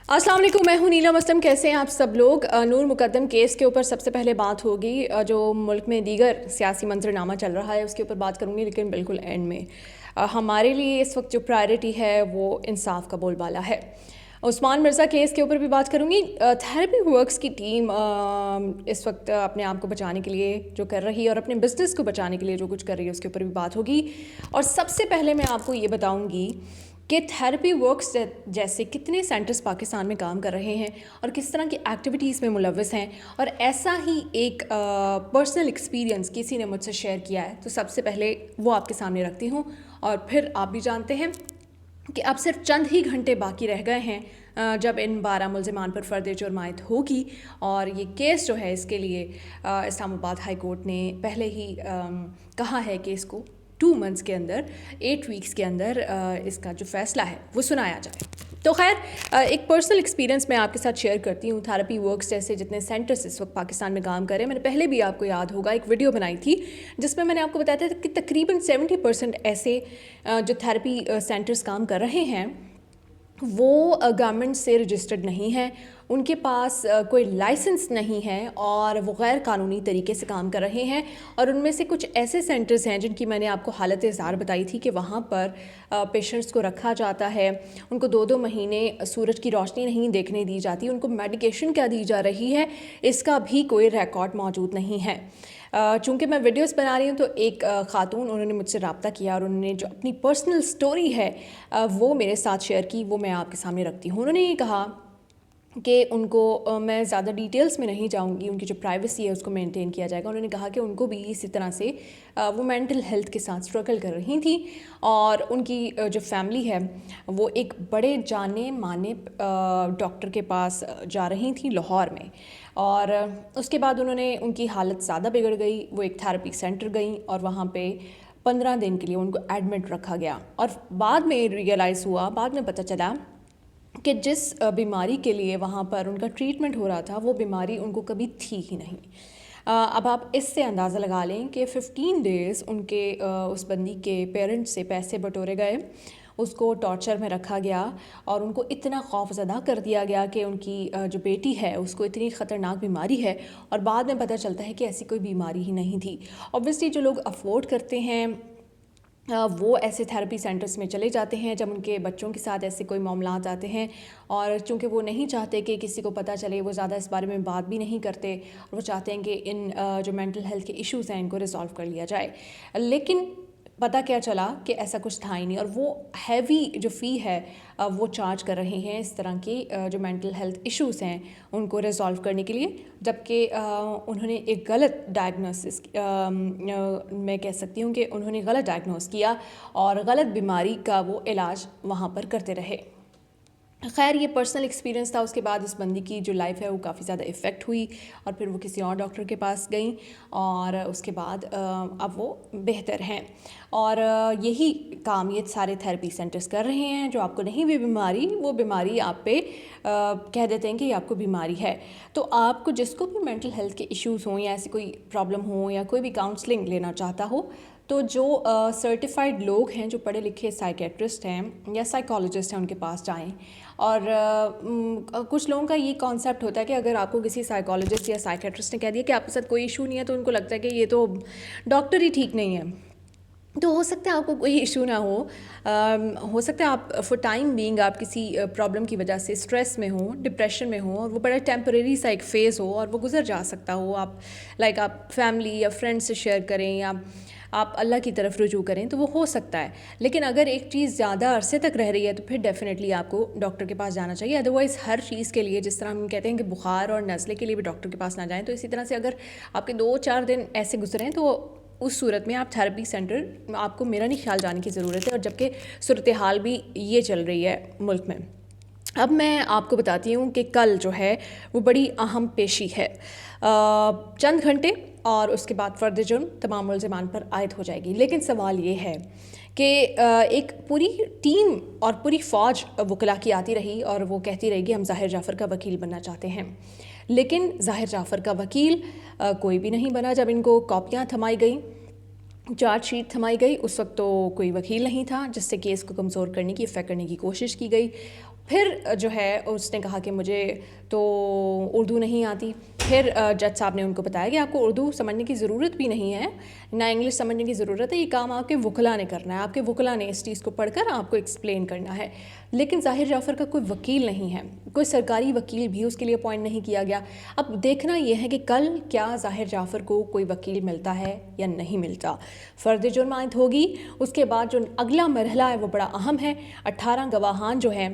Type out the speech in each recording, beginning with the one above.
अस्सलाम वालेकुम, मैं हूं नीलम असलम। कैसे हैं आप सब लोग। नूर मुकद्दम केस के ऊपर सबसे पहले बात होगी। जो मुल्क में दीगर सियासी मंजरनामा चल रहा है उसके ऊपर बात करूंगी, लेकिन बिल्कुल एंड में। हमारे लिए इस वक्त जो प्रायोरिटी है वो इंसाफ का बोलबाला है। उस्मान मिर्ज़ा केस के ऊपर भी बात करूंगी। थेरेपी वर्क्स की टीम इस वक्त अपने आप को बचाने के लिए जो कर रही है और अपने बिजनेस को बचाने के लिए जो कुछ कर रही है उसके ऊपर भी बात होगी। और सबसे पहले मैं आपको ये बताऊंगी कि थेरेपी वर्क्स जैसे कितने सेंटर्स पाकिस्तान में काम कर रहे हैं और किस तरह की एक्टिविटीज़ में मुलव्वस हैं। और ऐसा ही एक पर्सनल एक्सपीरियंस किसी ने मुझसे शेयर किया है, तो सबसे पहले वो आपके सामने रखती हूँ। और फिर आप भी जानते हैं कि अब सिर्फ चंद ही घंटे बाकी रह गए हैं जब इन 12 मुल्ज़िमान पर फ़र्द जुर्म आयद होगी। और ये केस जो है इसके लिए इस्लामाबाद हाई कोर्ट ने पहले ही कहा है कि इसको 2 मंथ्स के अंदर 8 वीक्स के अंदर इसका जो फ़ैसला है वो सुनाया जाए। तो खैर एक पर्सनल एक्सपीरियंस मैं आपके साथ शेयर करती हूँ। थेरेपी वर्क्स जैसे जितने सेंटर्स इस वक्त पाकिस्तान में काम कर रहे हैं, मैंने पहले भी आपको याद होगा एक वीडियो बनाई थी जिसमें मैंने आपको बताया था कि तकरीबन 70% ऐसे जो थेरेपी सेंटर्स काम कर रहे हैं वो गवर्नमेंट से रजिस्टर्ड नहीं है, उनके पास कोई लाइसेंस नहीं है और वो गैर कानूनी तरीके से काम कर रहे हैं। और उनमें से कुछ ऐसे सेंटर्स हैं जिनकी मैंने आपको हालत ज़ार बताई थी कि वहाँ पर पेशेंट्स को रखा जाता है, उनको 2-2 महीने सूरज की रोशनी नहीं देखने दी जाती, उनको मेडिकेशन क्या दी जा रही है इसका भी कोई रिकॉर्ड मौजूद नहीं है। चूँकि मैं वीडियोस बना रही हूँ तो एक ख़ातून उन्होंने मुझसे रब्ता किया और उन्होंने जो अपनी पर्सनल स्टोरी है वो मेरे साथ शेयर की, वो मैं आपके सामने रखती हूँ। उन्होंने ये कहा कि उनको मैं ज़्यादा डिटेल्स में नहीं जाऊंगी, उनकी जो प्राइवेसी है उसको मेंटेन किया जाएगा। उन्होंने कहा कि उनको भी इसी तरह से वो मेंटल हेल्थ के साथ स्ट्रगल कर रही थी और उनकी जो फैमिली है वो एक बड़े जाने माने डॉक्टर के पास जा रही थी लाहौर में। और उसके बाद उनकी हालत ज़्यादा बिगड़ गई, वो एक थेरेपी सेंटर गई और वहाँ पे 15 दिन के लिए उनको एडमिट रखा गया। और बाद में रियलाइज़ हुआ, बाद में पता चला कि जिस बीमारी के लिए वहाँ पर उनका ट्रीटमेंट हो रहा था वो बीमारी उनको कभी थी ही नहीं। अब आप इससे अंदाज़ा लगा लें कि 15 डेज़ उनके उस बंदी के पेरेंट्स से पैसे बटोरे गए, उसको टॉर्चर में रखा गया और उनको इतना खौफज़दा कर दिया गया कि उनकी जो बेटी है उसको इतनी ख़तरनाक बीमारी है। और बाद में पता चलता है कि ऐसी कोई बीमारी ही नहीं थी। ऑब्वियसली जो लोग अफोर्ड करते हैं वो ऐसे थेरेपी सेंटर्स में चले जाते हैं जब उनके बच्चों के साथ ऐसे कोई मामलात आते हैं। और चूँकि वो नहीं चाहते कि किसी को पता चले, वो ज़्यादा इस बारे में बात भी नहीं करते और वो चाहते हैं कि इन जो मेंटल हेल्थ के इश्यूज़ हैं इनको रिजॉल्व कर लिया जाए। लेकिन पता क्या चला कि ऐसा कुछ था ही नहीं और वो हैवी जो फ़ी है वो चार्ज कर रहे हैं इस तरह के जो मेंटल हेल्थ इश्यूज़ हैं उनको रिजॉल्व करने के लिए। जबकि उन्होंने एक गलत डायग्नोसिस, मैं कह सकती हूँ कि उन्होंने गलत डायग्नोस किया और गलत बीमारी का वो इलाज वहाँ पर करते रहे। खैर ये पर्सनल एक्सपीरियंस था। उसके बाद इस बंदी की जो लाइफ है वो काफ़ी ज़्यादा इफ़ेक्ट हुई और फिर वो किसी और डॉक्टर के पास गई और उसके बाद अब वो बेहतर हैं। और यही काम ये सारे थेरेपी सेंटर्स कर रहे हैं। जो आपको नहीं भी बीमारी, वो बीमारी आप पे कह देते हैं कि ये आपको बीमारी है। तो आपको जिसको भी मेंटल हेल्थ के इश्यूज़ हों या ऐसी कोई प्रॉब्लम हो या कोई भी काउंसलिंग लेना चाहता हो तो जो सर्टिफाइड लोग हैं, जो पढ़े लिखे साइकेट्रिस्ट हैं या साइकोलॉजिस्ट हैं, उनके पास जाएं। और कुछ लोगों का ये कॉन्सेप्ट होता है कि अगर आपको किसी साइकोलॉजिस्ट या साइकेट्रिस्ट ने कह दिया कि आपके साथ कोई इशू नहीं है तो उनको लगता है कि ये तो डॉक्टर ही ठीक नहीं है। तो हो सकता है आपको कोई इशू ना हो सकता है आप फॉर टाइम बीइंग आप किसी प्रॉब्लम की वजह से स्ट्रेस में हो, डिप्रेशन में हो और वो बड़ा टेम्परेरी सा एक फ़ेज़ हो और वो गुजर जा सकता हो। आप आप फैमिली या फ्रेंड्स से शेयर करें या आप अल्लाह की तरफ रुजू करें तो वो हो सकता है। लेकिन अगर एक चीज़ ज़्यादा अरसे तक रह रही है तो फिर डेफिनेटली आपको डॉक्टर के पास जाना चाहिए। अदरवाइज़ हर चीज़ के लिए, जिस तरह हम कहते हैं कि बुखार और नज़ले के लिए भी डॉक्टर के पास ना जाएं, तो इसी तरह से अगर आपके 2-4 दिन ऐसे गुजरें तो उस सूरत में आप थेरेपी सेंटर आपको मेरा नहीं ख्याल जाने की ज़रूरत है। और जबकि सूरत हाल भी ये चल रही है मुल्क में। अब मैं आपको बताती हूँ कि कल जो है वो बड़ी अहम पेशी है। चंद घंटे और उसके बाद फ़र्द जुर्म तमाम मुल्ज़िमान पर आयद हो जाएगी। लेकिन सवाल ये है कि एक पूरी टीम और पूरी फ़ौज वकला की आती रही और वो कहती रहेगी हम ज़ाहिर जाफ़र का वकील बनना चाहते हैं। लेकिन ज़ाहिर जाफ़र का वकील कोई भी नहीं बना। जब इनको कॉपियाँ थमाई गई, चार्जशीट थमाई गई, उस वक्त तो कोई वकील नहीं था जिससे केस को कमज़ोर करने की, इफ़ेक्ट करने की कोशिश की गई। پھر جو ہے اس نے کہا کہ مجھے تو اردو نہیں آتی. پھر جج صاحب نے ان کو بتایا کہ آپ کو اردو سمجھنے کی ضرورت بھی نہیں ہے, نہ انگلش سمجھنے کی ضرورت ہے, یہ کام آپ کے وکلا نے کرنا ہے, آپ کے وکلا نے اس چیز کو پڑھ کر آپ کو ایکسپلین کرنا ہے. لیکن ظاہر جعفر کا کوئی وکیل نہیں ہے, کوئی سرکاری وکیل بھی اس کے لیے اپوائنٹ نہیں کیا گیا. اب دیکھنا یہ ہے کہ کل کیا ظاہر جعفر کو کوئی وکیل ملتا ہے یا نہیں ملتا. فرد جرم عائد ہوگی, اس کے بعد جو اگلا مرحلہ ہے وہ بڑا اہم ہے. 18 گواہان جو ہیں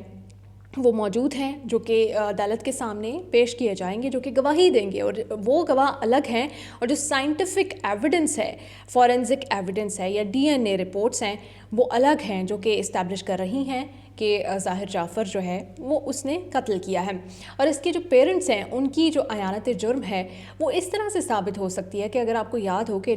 وہ موجود ہیں جو کہ عدالت کے سامنے پیش کیے جائیں گے, جو کہ گواہی دیں گے, اور وہ گواہ الگ ہیں, اور جو سائنٹیفک ایویڈنس ہے, فورینزک ایویڈنس ہے یا ڈی این اے رپورٹس ہیں, وہ الگ ہیں جو کہ اسٹیبلش کر رہی ہیں کہ ظاہر جعفر جو ہے وہ اس نے قتل کیا ہے. اور اس کے جو پیرنٹس ہیں ان کی جو اعانت جرم ہے وہ اس طرح سے ثابت ہو سکتی ہے کہ اگر آپ کو یاد ہو کہ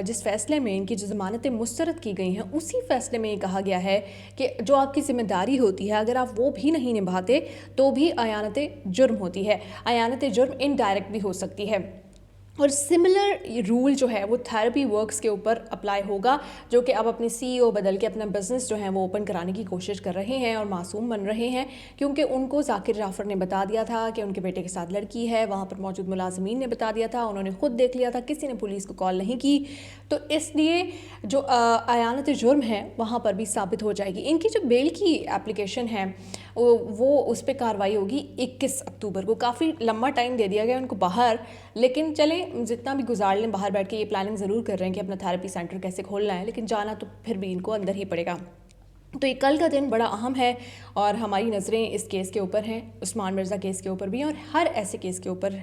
جس فیصلے میں ان کی جو ضمانتیں مسترد کی گئی ہیں اسی فیصلے میں یہ کہا گیا ہے کہ جو آپ کی ذمہ داری ہوتی ہے اگر آپ وہ بھی نہیں نبھاتے تو بھی اعانت جرم ہوتی ہے. اعانت جرم انڈائریکٹ بھی ہو سکتی ہے. اور سملر رول جو ہے وہ تھراپی ورکس کے اوپر اپلائی ہوگا, جو کہ اب اپنے CEO بدل کے اپنا بزنس جو ہے وہ اوپن کرانے کی کوشش کر رہے ہیں اور معصوم بن رہے ہیں, کیونکہ ان کو ذاکر جعفر نے بتا دیا تھا کہ ان کے بیٹے کے ساتھ لڑکی ہے, وہاں پر موجود ملازمین نے بتا دیا تھا, انہوں نے خود دیکھ لیا تھا, کسی نے پولیس کو کال نہیں کی. تو اس لیے جو اعانت جرم ہے وہاں پر بھی ثابت ہو جائے گی. ان کی جو بیل کی اپلیکیشن ہے وہ اس پہ کارروائی ہوگی 21 اکتوبر کو. کافی لمبا ٹائم دے دیا گیا ان کو باہر, لیکن چلیں جتنا بھی گزار لیں, باہر بیٹھ کے یہ پلاننگ ضرور کر رہے ہیں کہ اپنا تھراپی سینٹر کیسے کھولنا ہے, لیکن جانا تو پھر بھی ان کو اندر ہی پڑے گا. تو یہ کل کا دن بڑا اہم ہے اور ہماری نظریں اس کیس کے اوپر ہیں, عثمان مرزا کیس کے اوپر بھی, اور ہر ایسے کیس کے اوپر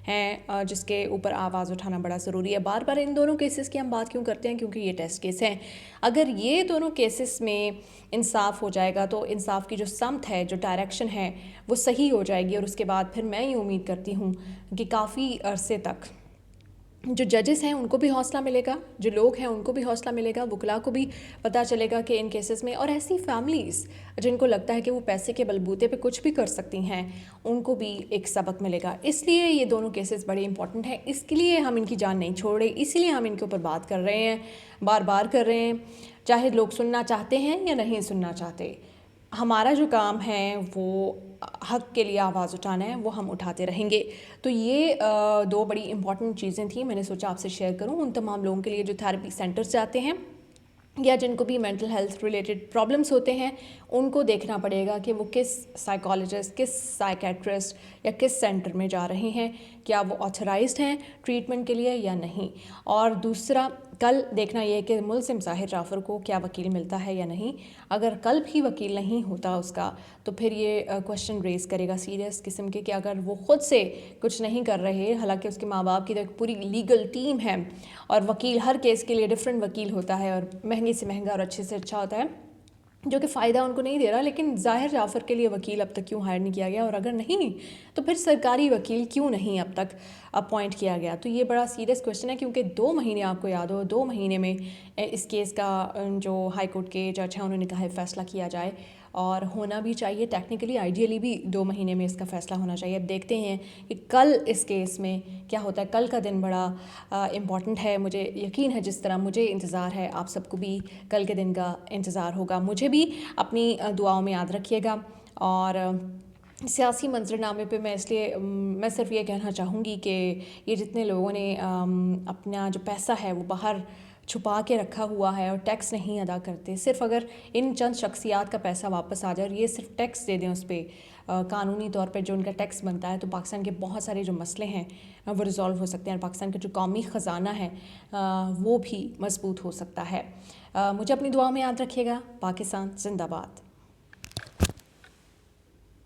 ہیں جس کے اوپر آواز اٹھانا بڑا ضروری ہے. بار بار ان دونوں کیسز کی ہم بات کیوں کرتے ہیں؟ کیونکہ یہ ٹیسٹ کیس ہیں. اگر یہ دونوں کیسز میں انصاف ہو جائے گا تو انصاف کی جو سمت ہے, جو ڈائریکشن ہے وہ صحیح ہو جائے گی, اور اس کے بعد پھر میں یہ امید کرتی ہوں کہ کافی عرصے تک جو ججز ہیں ان کو بھی حوصلہ ملے گا, جو لوگ ہیں ان کو بھی حوصلہ ملے گا, وکلا کو بھی پتہ چلے گا کہ ان کیسز میں, اور ایسی فیملیز جن کو لگتا ہے کہ وہ پیسے کے بلبوتے پہ کچھ بھی کر سکتی ہیں ان کو بھی ایک سبق ملے گا. اس لیے یہ دونوں کیسز بڑے امپورٹنٹ ہیں, اس کے لیے ہم ان کی جان نہیں چھوڑ رہے, اسی لیے ہم ان کے اوپر بات کر رہے ہیں, بار بار کر رہے ہیں, چاہے لوگ سننا چاہتے ہیں یا نہیں سننا چاہتے. ہمارا جو کام ہے وہ حق کے لیے آواز اٹھانا ہے, وہ ہم اٹھاتے رہیں گے. تو یہ دو بڑی امپورٹنٹ چیزیں تھیں, میں نے سوچا آپ سے شیئر کروں ان تمام لوگوں کے لیے جو تھراپی سینٹرز جاتے ہیں یا جن کو بھی مینٹل ہیلتھ ریلیٹڈ پرابلمس ہوتے ہیں. ان کو دیکھنا پڑے گا کہ وہ کس سائیکالوجسٹ, کس سائیکیٹرسٹ یا کس سینٹر میں جا رہے ہیں, کیا وہ آتھرائزڈ ہیں ٹریٹمنٹ کے لیے یا نہیں. اور دوسرا کل دیکھنا یہ ہے کہ ملزم ظاہر جعفر کو کیا وکیل ملتا ہے یا نہیں. اگر کل بھی وکیل نہیں ہوتا اس کا تو پھر یہ کوشچن ریز کرے گا سیریس قسم کے کہ اگر وہ خود سے کچھ نہیں کر رہے, حالانکہ اس کے ماں باپ کی تو ایک پوری لیگل ٹیم ہے, اور وکیل ہر کیس کے لیے ڈفرینٹ وکیل ہوتا ہے اور مہنگے سے مہنگا اور اچھے سے اچھا ہوتا ہے, جو کہ فائدہ ان کو نہیں دے رہا. لیکن ظاہر جعفر کے لیے وکیل اب تک کیوں ہائر نہیں کیا گیا, اور اگر نہیں تو پھر سرکاری وکیل کیوں نہیں اب تک اپوائنٹ کیا گیا. تو یہ بڑا سیریس کویشچن ہے, کیونکہ 2 مہینے آپ کو یاد ہو, 2 مہینے میں اس کیس کا جو ہائی کورٹ کے جج ہیں انہوں نے کہا ہے فیصلہ کیا جائے, اور ہونا بھی چاہیے ٹیکنیکلی, آئیڈیلی بھی 2 مہینے میں اس کا فیصلہ ہونا چاہیے. اب دیکھتے ہیں کہ کل اس کیس میں کیا ہوتا ہے. کل کا دن بڑا امپورٹنٹ ہے, مجھے یقین ہے جس طرح مجھے انتظار ہے آپ سب کو بھی کل کے دن کا انتظار ہوگا. مجھے بھی اپنی دعاؤں میں یاد رکھیے گا. اور سیاسی منظرنامے پہ میں صرف یہ کہنا چاہوں گی کہ یہ جتنے لوگوں نے اپنا جو پیسہ ہے وہ باہر چھپا کے رکھا ہوا ہے اور ٹیکس نہیں ادا کرتے, صرف اگر ان چند شخصیات کا پیسہ واپس آ جائے اور یہ صرف ٹیکس دے دیں اس پہ قانونی طور پہ جو ان کا ٹیکس بنتا ہے, تو پاکستان کے بہت سارے جو مسئلے ہیں وہ ریزالو ہو سکتے ہیں, اور پاکستان کا جو قومی خزانہ ہے وہ بھی مضبوط ہو سکتا ہے. مجھے اپنی دعاؤں میں یاد رکھیے گا. پاکستان زندہ باد.